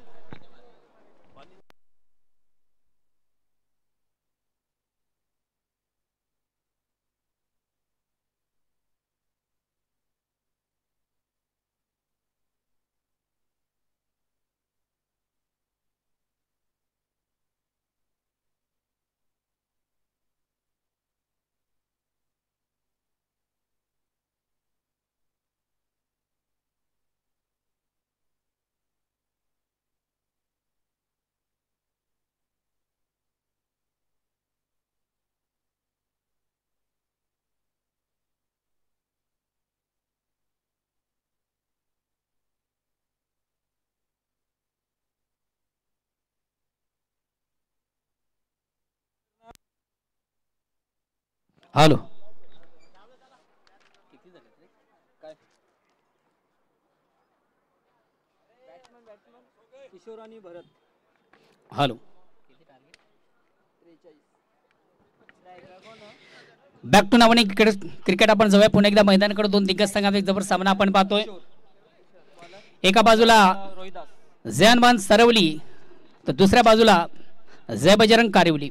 हॅलो, हॅलो, बॅक टू नावाने क्रिकेट आपण जाऊया पुन्हा एकदा मैदानाकडे. दोन दिग्गज संघात एक जबर सामना आपण पाहतोय. एका बाजूला जयानबान सरवली तर दुसऱ्या बाजूला जय बजरंग कारिवली.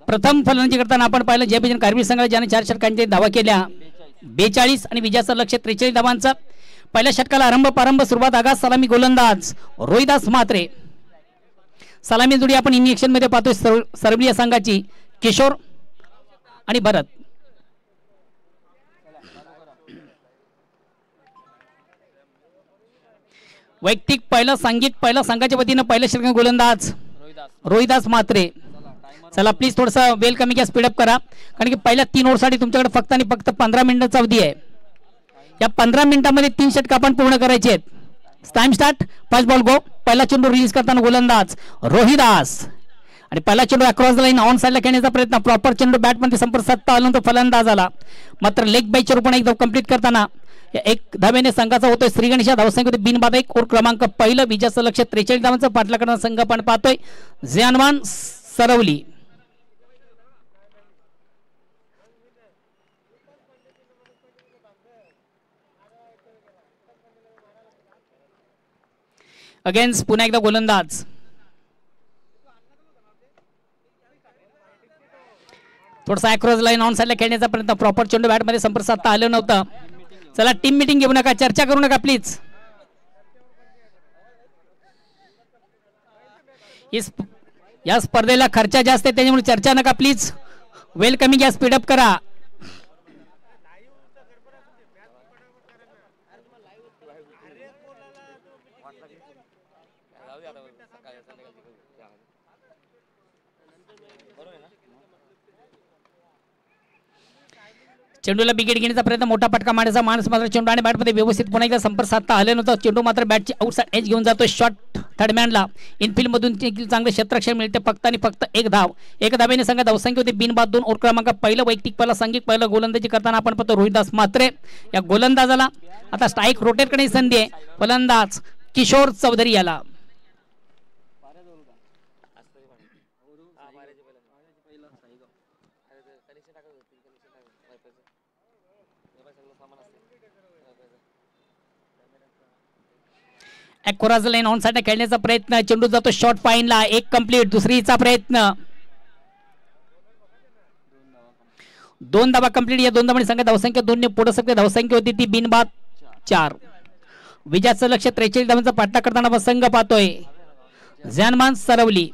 प्रथम फलंदाजी करताना आपण पाहिलं जय बजरंग कारिवली संघाला ज्याने 4 षटकांचे धावा केल्या 42 आणि विजयाचं लक्ष्य 43 धावांचा. पहिल्या षटकाला आरंभ सुरुवात आगास सलामी गोलंदाज रोहिदास म्हात्रे. सलामी जोडी आपण इंजेक्शन मध्ये पाहतोय सरवली या संघाची किशोर आणि भरत. वैयक्तिक पहिला संघाच्या वतीनं पहिल्या षटकाचे गोलंदाज रोहिदास म्हात्रे. चला प्लीज थोडसा वेल कमी घ्या, स्पीडअप करा, कारण की पहिल्या 3 ओव्हरसाठी तुमच्याकडे फक्त आणि फक्त 15 मिनिटाचा अवधी आहे. या 15 मिनिटांमध्ये 3 षटक आपण पूर्ण करायचे आहेत. Time start. फर्स्ट बॉल गो. पहिला चेंडू रिलीज करताना गोलंदाज रोहिदास आणि पहिला चेंडू अक्रॉस द लाईन ऑन साइडला खेळण्याचा प्रयत्न. प्रॉपर चेंडू बॅटमध्ये संपर्क साधता आला तो फलंदाज आला, मात्र लेग बायच्या रूपाने एकदम कंप्लीट करताना या एक धाब्याने संघाचा होतोय श्रीगणेशा धावसंख्या होती बिनबाद 1 और क्रमांक पहिलं विजयाचं लक्ष 43 धावांचा पाठलाग करणारा संघ आपण पाहतोय जानवान सरवली. अगेन्स्ट पुन्हा एकदा गोलंदाज थोडासा अक्रॉस लाईन ऑन साइडला खेळण्याचा प्रयत्न प्रॉपर चेंडू बॅट मध्ये संपर्क साधता आलं नव्हतं. चला टीम मीटिंग घेऊ नका चर्चा करू नका प्लीज. या स्पर्धेला खर्च जास्त आहे त्याच्यामुळे चर्चा नका प्लीज. वेलकमिंग या स्पीडअप करा. चेंडूला विकेट घेण्याचा प्रयत्न मोठा फटका मारण्याचा माणूस मात्र चेंडू आणि बॅटमध्ये व्यवस्थित पुन्हा एकदा संपर्क साधता आले नव्हतं. चेंडू मात्र बॅटची आउटसाइड एज घेऊन जातो शॉट थर्डमॅनला. इनफिल्ड मधून चांगले क्षेत्ररक्षण मिळते फक्त आणि फक्त एक धाव. एक धावेने संघ धावसंख्या होती बिनबाद 2 और क्रमांक पहिलं वैयक्तिक पहिला सांघिक पहिलं गोलंदाजी करताना आपण पाहतो रोहिदास मात्रे. या गोलंदाजाला आता स्ट्राईक रोटेट करण्याची संधी आहे. फलंदाज किशोर चौधरी याला. अॅक्रोस लाईन ऑन साइड खेळण्याचा प्रयत्न चेंडू जातो शॉर्ट फाईनला. एक कंप्लीट. दुसरीचा प्रयत्न 2 धावा कंप्लीट. या 2 धावांनी संघ धावसंख्या 2 ने पुढे सकते धावसंख्या होती ती बिनबाद 4. विजयाचं लक्ष 43 धावांचा पाठलाग करताना संघ पाहतोय जानवान सरवली.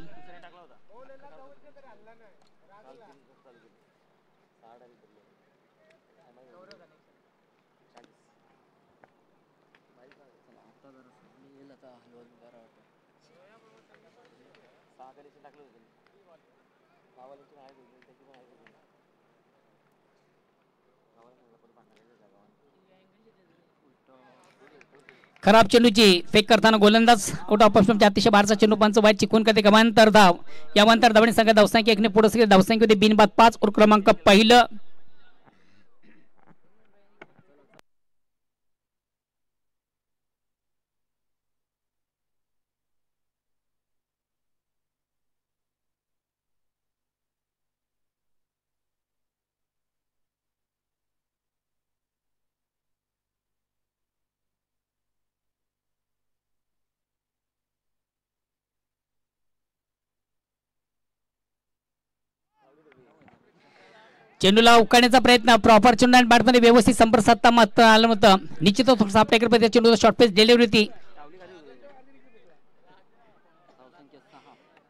खराब चेंडूची फेक करताना गोलंदाज आउट ऑफ स्टंपच्या अतिशय बारचा चेंडू पंच वाईट चिकून करते गमांतर धाव. या अंतर धावणे संघ धावसंख्या 1 ने पुढे धावसंख्या होती बिनबाद 5 और क्रमांक पहिलं. चेंडूला उकाळण्याचा प्रयत्न प्रॉपर चेंडू आणि बॅटमध्ये व्यवस्थित संपर्क साधता मात्र आलं होतं. निश्चितच आपल्याकडे चेंडूला शॉर्ट पेस डिलिव्हरी होती.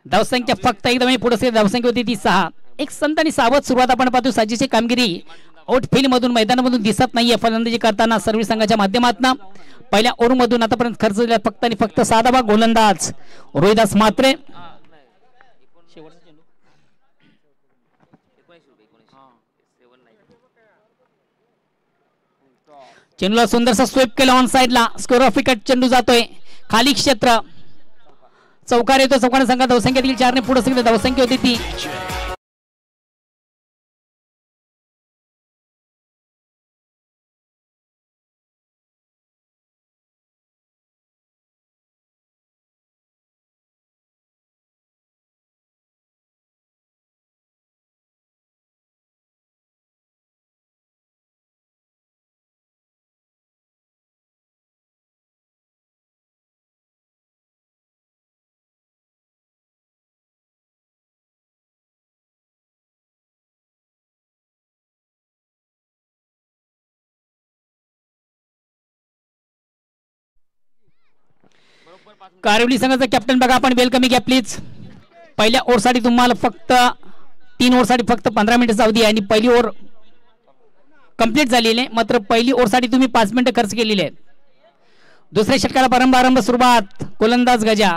धावसंख्या फक्त एकदा पुढे धावसंख्या होती ती 6. एक संत आणि सावध सुरुवात आपण पाहतो. साजेशी कामगिरी आउटफील्ड मधून मैदानामधून दिसत नाहीये फलंदाजी करताना सर्व्हिस संघाच्या माध्यमातून. पहिल्या ओव्हर मधून आतापर्यंत खर्च दिला फक्त आणि फक्त 6 धावा. गोलंदाज रोहिदास मात्रे. चेंडूला सुंदरसा स्वीप केला ऑन साइडला. स्क्वेअर ऑफ विकेट चेंडू जातोय खाली क्षेत्र. चौकार येतो. चौकार संघात धावसंख्या देखील 4 ने पुढे धावसंख्या होती ती. कारिवली संघाचा कॅप्टन बघा आपण वेलकमिंग घ्या प्लीज. पहिल्या ओव्हरसाठी तुम्हाला फक्त 3 ओव्हरसाठी फक्त 15 मिनिटाचा अवधी आहे आणि पहिली ओव्हर कंप्लीट झालेली आहे. मात्र पहिली ओव्हरसाठी तुम्ही 5 मिनिटं खर्च केलेली आहेत. दुसऱ्या षटकाला प्रारंभ सुरुवात. गोलंदाज गजा.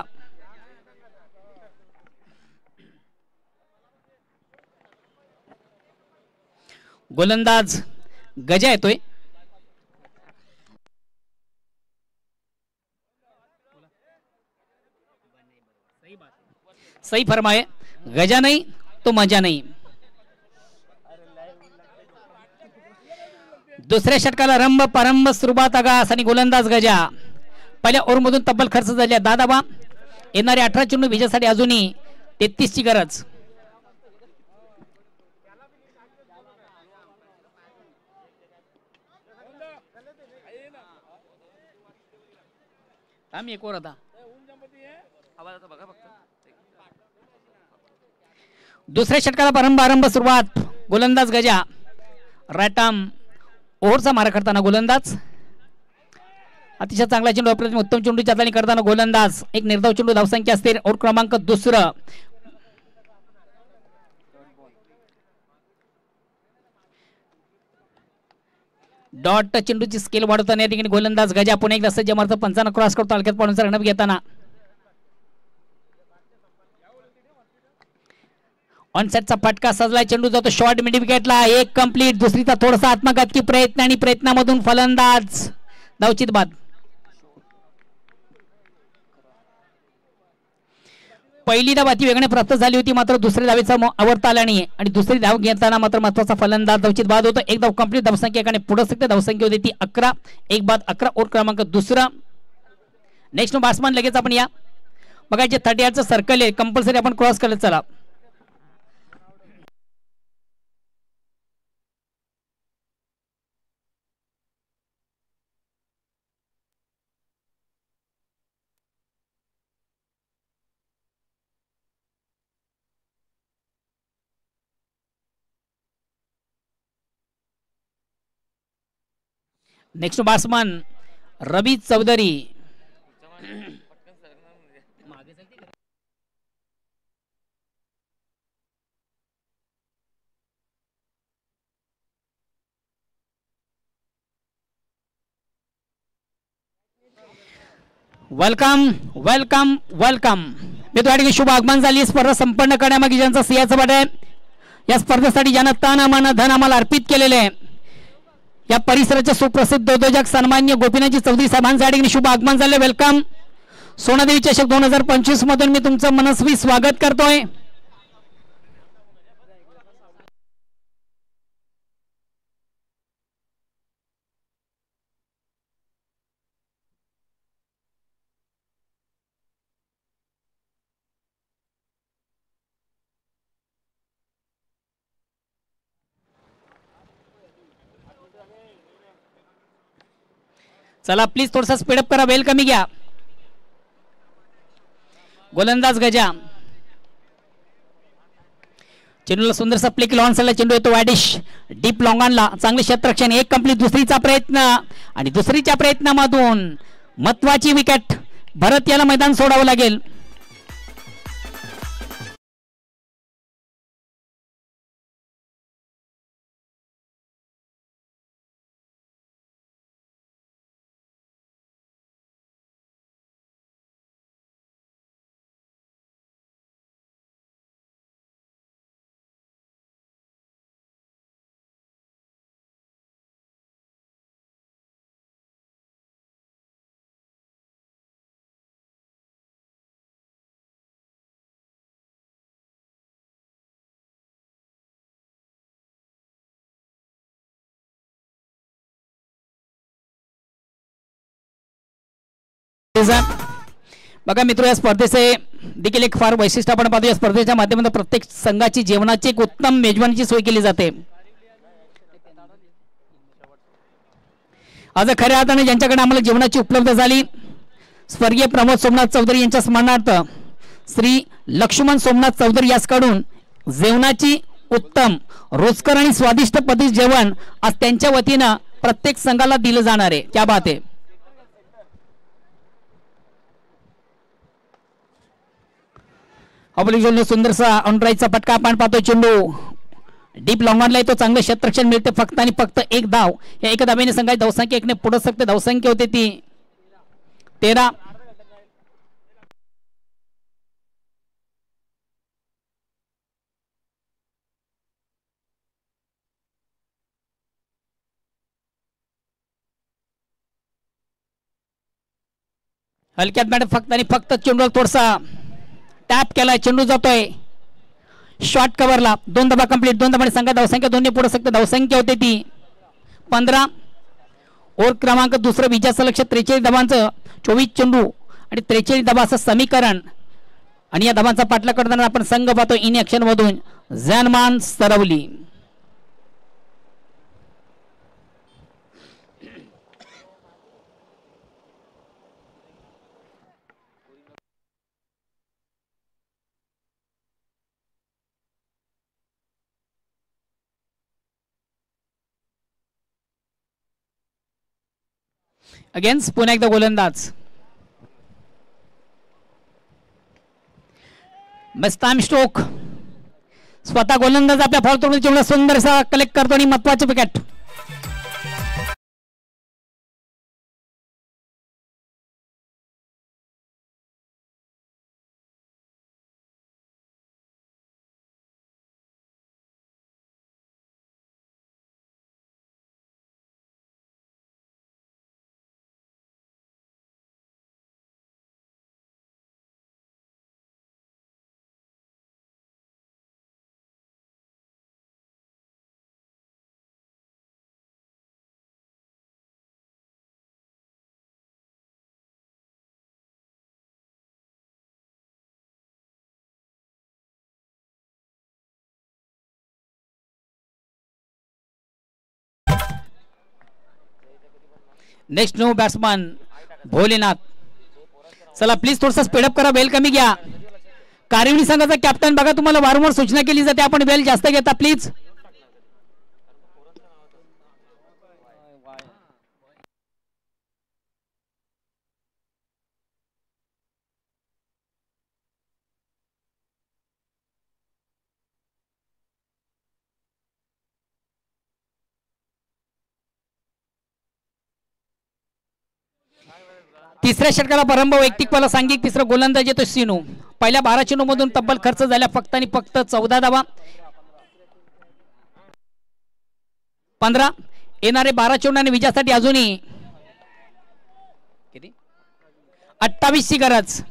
गोलंदाज गजा येतोय. सही फरमाए. गजा नहीं तो मजा नहीं. दुसऱ्या षटकाला रंभ परंभ सुरुवात आगास आणि गोलंदाज गजा पहिल्या ओव्हरमधून तब्बल खर्च झाले 10 धावा. येणारे 18 चेंडू विजयासाठी अजूनही 33 ची गरज. आम्ही एक वर आता दुसऱ्या षटकाला प्रारंभ सुरुवात. गोलंदाज गजा रायटाम ओव्हरचा मारा करताना गोलंदाज अतिशय चांगला चेंडू अप्रतिम उत्तम चेंडू चाचणी करताना गोलंदाज एक निर्धाव चेंडू धावसंख्या असते. ओव्हर क्रमांक दुसरं. डॉट चेंडूची स्केल वाढवताना या ठिकाणी गोलंदाज गजा पुन्हा एकदा सज्ज मारतो. पंचांना क्रॉस करतो हलक्यात पडून रनअप घेताना ऑनसेटचा फटका सजलाय. चेंडू जातो शॉर्ट मिड विकेटला. एक कंप्लीट. दुसरीचा थोडासा आत्मघातकी प्रयत्न आणि प्रयत्नामधून फलंदाज धावचित बाद. पहिली धाव अति वेगाने प्राप्त झाली होती मात्र दुसऱ्या धावेचा अवर्ता आला नाही आणि दुसरी धाव घेताना मात्र महत्वाचा फलंदाज धावचित बाद होतो. एक धाव कंप्लीट. धावसंख्या एकाने पुढे सकते धावसंख्या होती ती 11. एक बाद 11. ओव्हर क्रमांक दुसरा. नेक्स्ट बॅट्समन लगेच आपण या बघा जे 38चं सर्कल आहे कंपल्सरी आपण क्रॉस करत चला. Next batsman Ravi Chaudhari. Welcome welcome welcome. मी तो ठिकाणी शुभ आगमन झाली. स्पर्धा संपन्न करण्यामागे ज्यांचा सिंहाचा वाटा आहे या स्पर्धेसाठी ज्यांना तन मन धन आम्हाला अर्पित केलेले आहे या परिसराचे सुप्रसिद्ध उद्योजक सन्मान्य गोपीनाथजी चौधरी साहेबांसाठी शुभ आगमन झाले. वेलकम. सोनादेवी चषक 2025 मधून मी तुमचं मनस्वी स्वागत करतोय. चला प्लीज थोडासा स्पीडअप करा. वेल कमी घ्या. गोलंदाज गजा चेंडूला सुंदरसा प्ले केला. ऑनसाइडला चेंडू येतो वॅडिश डीप लॉंगॉनला. चांगले क्षेत्ररक्षण. एक कंप्लीट. दुसरीचा प्रयत्न आणि दुसरीच्या प्रयत्नामधून महत्वाची विकेट. भरत याला मैदान सोडावं लागेल. बघा मित्र या स्पर्धेचे देखील एक फार वैशिष्ट्य आपण पाहतो. या स्पर्धेच्या माध्यमातून प्रत्येक संघाची जेवणाची एक उत्तम मेजवानीची सोय केली जाते. आज खऱ्या अर्थाने ज्यांच्याकडे आम्हाला जेवणाची उपलब्ध झाली स्वर्गीय प्रमोद सोमनाथ चौधरी यांच्या स्मरणार्थ श्री लक्ष्मण सोमनाथ चौधरी यासकडून जेवणाची उत्तम रोचकर आणि स्वादिष्ट पद्धती जेवण आज त्यांच्या वतीनं प्रत्येक संघाला दिलं जाणार आहे. क्या बात आहे. सुंदरसा ऑनराईजचा फटका आपण पाहतोय. चेंडू डीप लॉंगॉनला येतो. चांगलं क्षेत्ररक्षण मिळते. फक्त आणि फक्त एक धाव. या एका धावेने संघाची धावसंख्या एकने पुढे सकते धावसंख्या होते ती 13. हलक्यात मॅडम फक्त आणि फक्त चेंडू थोडसा टॅप केला. चेंडू जातोय शॉर्ट कव्हरला. 2 धावा कंप्लीट. 2 धावांनी संघात धावसंख्या 2 ने पुढे सकते धावसंख्या होते ती 15 ओव्हर क्रमांक दुसरं विजयाचं लक्ष 43 धावांचं 24 चेंडू आणि 43 धावाचं समीकरण आणि या धावांचा पाठलाग करताना आपण संघ पाहतो इन ऍक्शन मधून जानमान सरवली. अगेन्स्ट पुन्हा एकदा गोलंदाज बेस्टाम स्ट्रोक स्वतः गोलंदाज आपल्या फॉलतोडून जेवढा सुंदरसा कलेक्ट करतो आणि महत्वाचे wicket. Next new batsman Bholenath. चला प्लीज थोडसा स्पीडअप करा, वेल कमी घ्या. कारिवली संघाचा कॅप्टन बघा तुम्हाला वारंवार सूचना केली जाते आपण वेल जास्त घेता प्लीज. तिसऱ्या षटकाला प्रारंभ वैयक्तिक पला सांघिक तिसरा गोलंदाज येतो सिनू. पहिल्या 12 चेंडू मधून तब्बल खर्च झाल्या फक्त आणि फक्त 14 धावा. 15 येणारे 12 चेंडू आणि विजयासाठी अजूनही किती 28 ची गरज.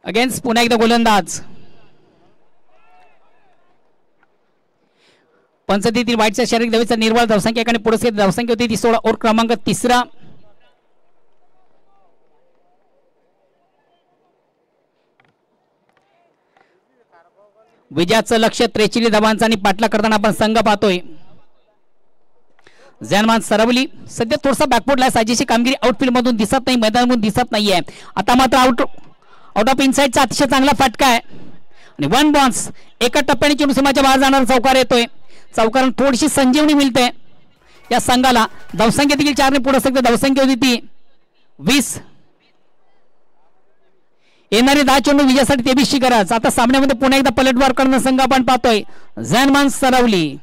अगेन्स्ट पुन्हा एकदा गोलंदाज पंचतीतील वाईटच्या शारीरिक धावेचा निर्वाळ धावसंख्या एकाने पुरस्कृत धावसंख्या होती ती 16 ओव्हर क्रमांक तिसरा. विजयाचं लक्ष 43 धावांचा आणि पाठलाग करताना आपण संघ पाहतोय जानमान सरवली. सध्या थोडासा बॅकफुटला साजेशी कामगिरी आउटफील्ड मधून दिसत नाही, मैदानामधून दिसत नाहीये. आता मात्र आउट ऑफ इनसाइडचा अतिशय चांगला फटका आहे आणि वन बॉन्स एका टप्प्याने चेंडू सीमाच्या बाहेर जाणारा चौकार येतोय. चौकारानं थोडीशी संजीवनी मिळते या संघाला. धावसंख्या देखील 4 ने पुढे असते, धावसंख्या होती ती 20. येणारे 10 चेंडू विजयासाठी 23 ची गरज. आता सामन्यामध्ये पुन्हा एकदा पलटवार करणं संघ आपण पाहतोय जानमान सरवली.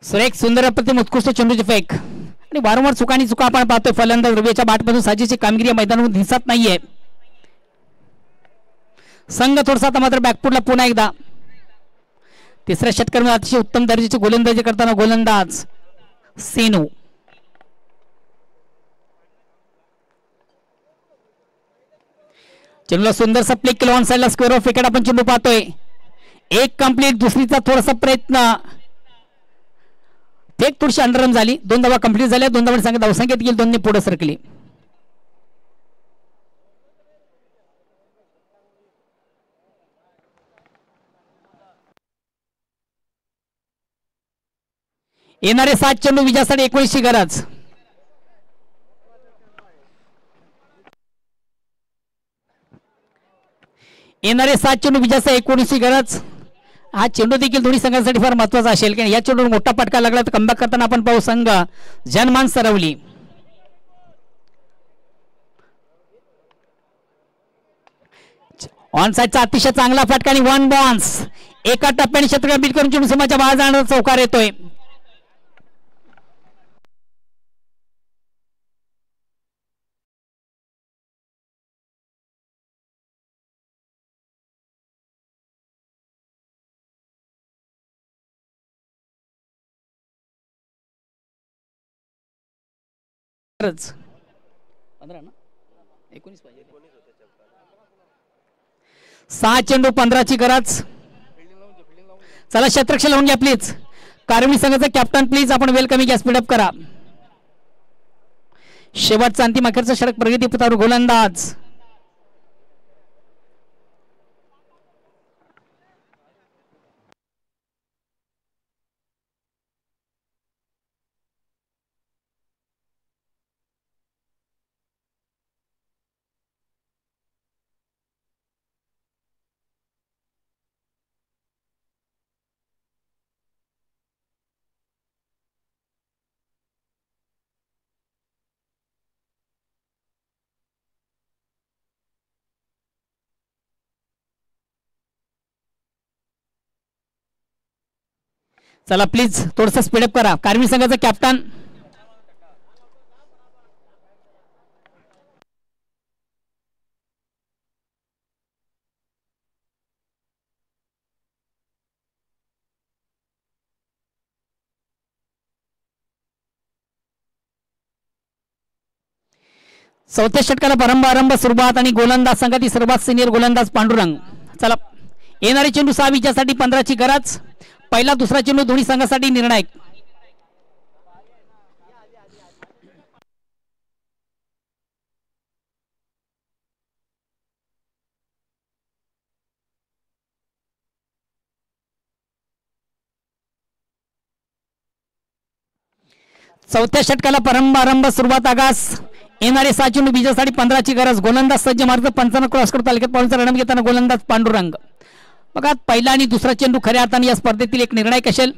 सुरेख सुंदर अप्रतिम उत्कृष्ट चेंडूचे फेक आणि वारंवार चुका आपण पाहतोय. फलंदाज रवीच्या बाटमधून साजेची कामगिरी मैदानामध्ये दिसत नाहीये. संघ थोडासा आता मात्र बॅकफुटला पुन्हा एकदा. तिसऱ्या षटकामध्ये अतिशय उत्तम दर्जाची गोलंदाजी करताना गोलंदाज सेनू. चेंडूला सुंदरसा प्ले केला ऑन साइडला स्क्वेअर ऑफ विकेट आपण चेंडू पाहतोय. एक कंप्लीट, दुसरीचा थोडासा प्रयत्न फेक थोडीशी अंडररन झाली. 2 धावा कंप्लीट झाल्या, 2 धावांनी सांगितलं धावसंख्येत गेली, 2 ने पुढे सरकली. येणारे 7 चेंडू विजयासाठी 19ची गरज. येणारे 7 चेंडू विजयासाठी 19ची गरज. हा चेंडू देखील दोन्ही संघांसाठी फार महत्वाचा असेल कारण या चेंडूवर मोठा फटका लागला तर कमबॅक करताना आपण पाहू संघ जनमान सरवली. ऑन साइडचा अतिशय चांगला फटका आणि 1 बॉन्स एका टप्प्याने क्षेत्रफळ बीट करून चेंडू सीमाच्या बाहेर जाण्याचा चौकार येतोय. खरंच 15 ना 19 पाहिजे. 6 चेंडू 15ची गरज. चला क्षेत्ररक्षण लावून घ्या प्लीज. कारवी संघाचा कॅप्टन प्लीज आपण वेलकमी घ्या स्पीडअप करा. शेवटचा अंतिम अखेरचा षटक प्रगती पथावर गोलंदाज. चला प्लीज थोडस स्पीडअप करा. कारवी संघाचा कॅप्टन चौथ्या षटकाला प्रारंभ सुरुवात आणि गोलंदाज संघातील सर्वात सिनियर गोलंदाज पांडुरंग. चला येणारे चेंडू 6 विजयासाठी 15ची गरज. पहिला दुसरा चेंडू दोन्ही संघासाठी निर्णायक. चौथ्या षटकाला प्रारंभ सुरुवात आगास. येणारे 7 चेंडू विजयासाठी 15ची गरज. गोलंदाज सज्ज मार्ग 55 क्रॉस करतो तालुक्यात पाहूनचा रणम घेताना गोलंदाज पांडुरंग. बघा पहिला आणि दुसरा चेंडू खऱ्या अर्थाने या स्पर्धेतील एक निर्णायक असेल.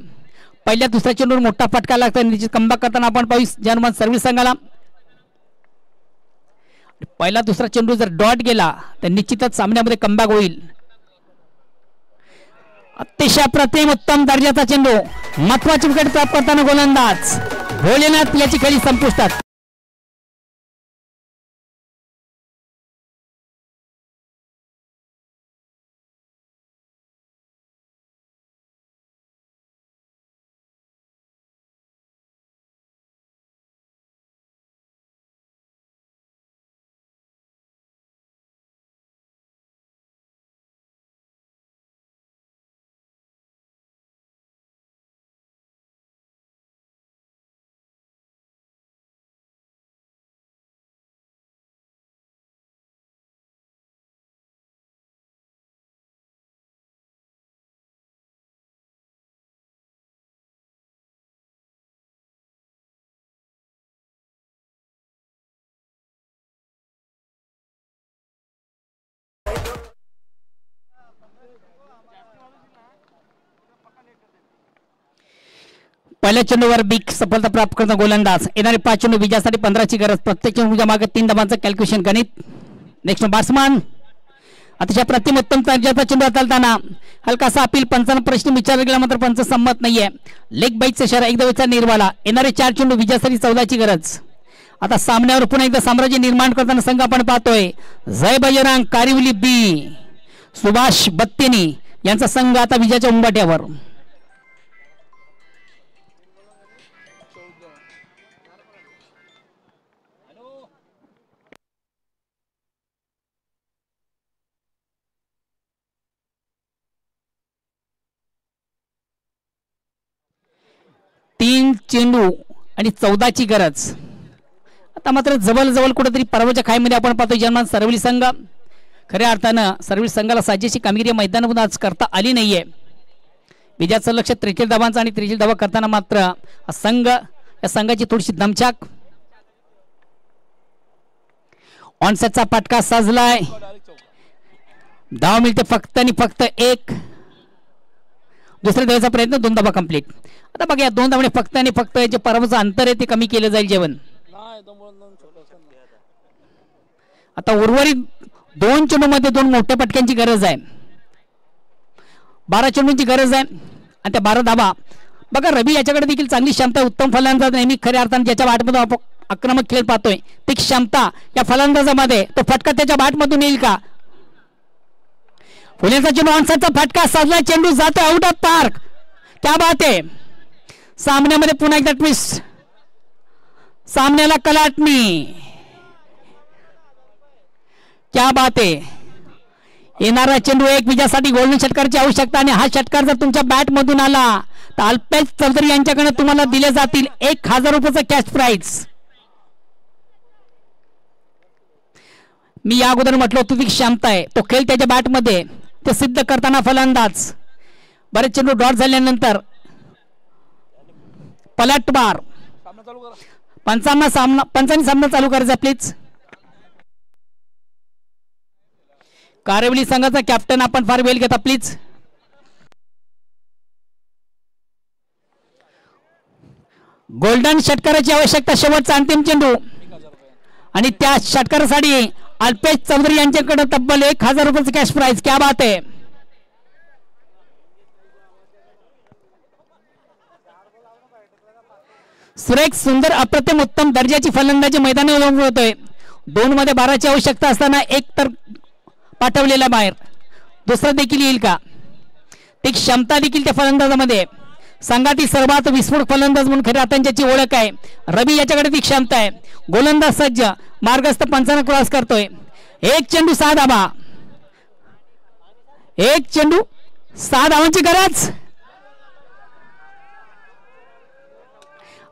पहिल्या दुसऱ्या चेंडूवर मोठा फटका लागतो निश्चित कमबॅक करताना आपण पाहू जनमान सर्व्हिस संघाला. पहिला दुसरा चेंडू जर डॉट गेला तर निश्चितच सामन्यामध्ये कमबॅक होईल. अतिशय प्रतिम उत्तम दर्जाचा चेंडू महत्वाची विकेट प्राप्त करताना गोलंदाज भोलेनाथ याची खेळी संपुष्टात. पहिल्या चेंडूवर बिग सफलता प्राप्त करता गोलंदाज. येणारे 5 चेंडू विजयासाठी 15ची गरज. प्रत्येक चेंडूच्या मागे 3 धावांचं कॅल्क्युलेशन गणित. नेक्स्ट बॅट्समन अतिशय प्रतिम उत्तम दर्जाचा चेंडू हाताळताना हलकासा अपील. पंचांना प्रश्न विचारला गेला मात्र पंच संमत नाहीये. लेग बाईटचा इशारा एक धावेचा निर्वाला. येणारे 4 चेंडू विजयासाठी 14ची गरज. आता सामन्यावर पुन्हा एकदा साम्राज्य निर्माण करताना संघ आपण पाहतोय जय बजरंग कारिवली बी सुभाष बत्तेनी यांचा संघ आता विजयाच्या उंबाट्यावर. तीन चेंडू आणि 14ची गरज. आता मात्र जवळ कुठेतरी पर्वाच्या खाईमध्ये आपण पाहतो जनमान सरवली संघ. खऱ्या अर्थानं सरवली संघाला साजेशी कामगिरी मैदानामध्ये आज करता आली नाहीये. विजयाचं लक्ष त्रिशूल धावांचं आणि त्रिशूल धावा करताना मात्र या संघाची थोडीशी दमछाक. ऑनसेटचा फटका सजलाय. धाव मिळते फक्त आणि फक्त एक. दुसऱ्या धावेचा प्रयत्न, 2 धावा कंप्लीट. आता बघा, या 2 धावाने फक्त आणि फक्त जे पराभवाचं अंतर आहे ते कमी केलं जाईल जेवण. आता उर्वरित 2 चेंडूमध्ये 2 मोठ्या पटक्यांची गरज आहे. 12 चेंडूंची गरज आहे आणि त्या 12 धावा. बघा, रवी याच्याकडे देखील चांगली क्षमता, उत्तम फलंदाज, नेहमी खऱ्या अर्थाने ज्याच्या बॅटमधून आपण आक्रमक खेळ पाहतोय ती क्षमता या फलंदाजामध्ये. तो फटका त्याच्या बॅटमधून येईल का? फुलेचा चेंडू, ऑनसाइडचा फटका सजला, चेंडू जातो आउट ऑफ पार्क. क्या बात आहे. सामन्यामध्ये पुन्हा एकदा ट्विस्ट, सामन्याला कलाटणी. क्या बात आहे. येणारा चेंडू एक विजयासाठी गोल्डन षटकाराची आवश्यकता आणि हा षटकार जर तुमच्या बॅट मधून आला तर अल्पेश चौधरी यांच्याकडे तुम्हाला दिले जातील 1000 रुपयाचं कॅश प्राइज. मी या अगोदर म्हटलं तुझी क्षमता आहे, तो खेळ त्याच्या बॅट मध्ये ते सिद्ध करताना फलंदाज. बरेच चेंडू डॉट झाल्यानंतर पलटवार. पंचांनी सामना चालू करायचा प्लीज. कारेवली संघाचा कॅप्टन आपण फार वेळ घेता प्लीज. गोल्डन षटकाराची आवश्यकता, शेवटचा अंतिम चेंडू आणि त्या षटकारासाठी अल्पेश चौधरी यांच्याकडे तब्बल 1000 रुपयाचं कॅश प्राइज. क्या बात आहे. सुरेख, सुंदर, अप्रतिम, उत्तम दर्जाची फलंदाजी मैदानावर होतोय. 2 मध्ये 12ची आवश्यकता असताना 1 तर पाठवलेला बाहेर, दुसरा देखील येईल का? ती क्षमता देखील त्या फलंदाजामध्ये. संघातील सर्वात विस्फोट फलंदाज म्हणून खऱ्या अर्थाने ज्याची ओळख आहे रवी, याच्याकडे ती क्षमता आहे. गोलंदाज सज्ज, मार्गस्थ पंचांना क्रॉस करतोय. 1 चेंडू 6 धावा. 1 चेंडू 6 धावांची गरज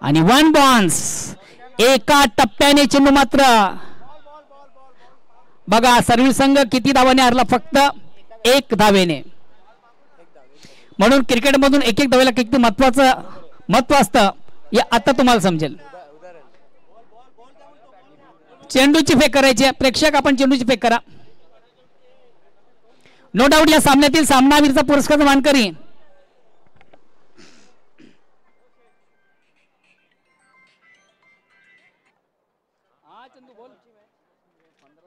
आणि 1 बॉन्स. एका टप्प्याने चेंडू मात्र. बघा, सर्व्हिस संघ किती धावाने हरला? फक्त 1 धावेने. म्हणून क्रिकेटमधून 1-1 धावेला किती महत्वाचं महत्व असतं हे आता तुम्हाला समजेल. चेंडूची फेक करायची. प्रेक्षक, आपण चेंडूची फेक करा. नो डाऊट या सामन्यातील सामनावीरचा पुरस्कार मानकरी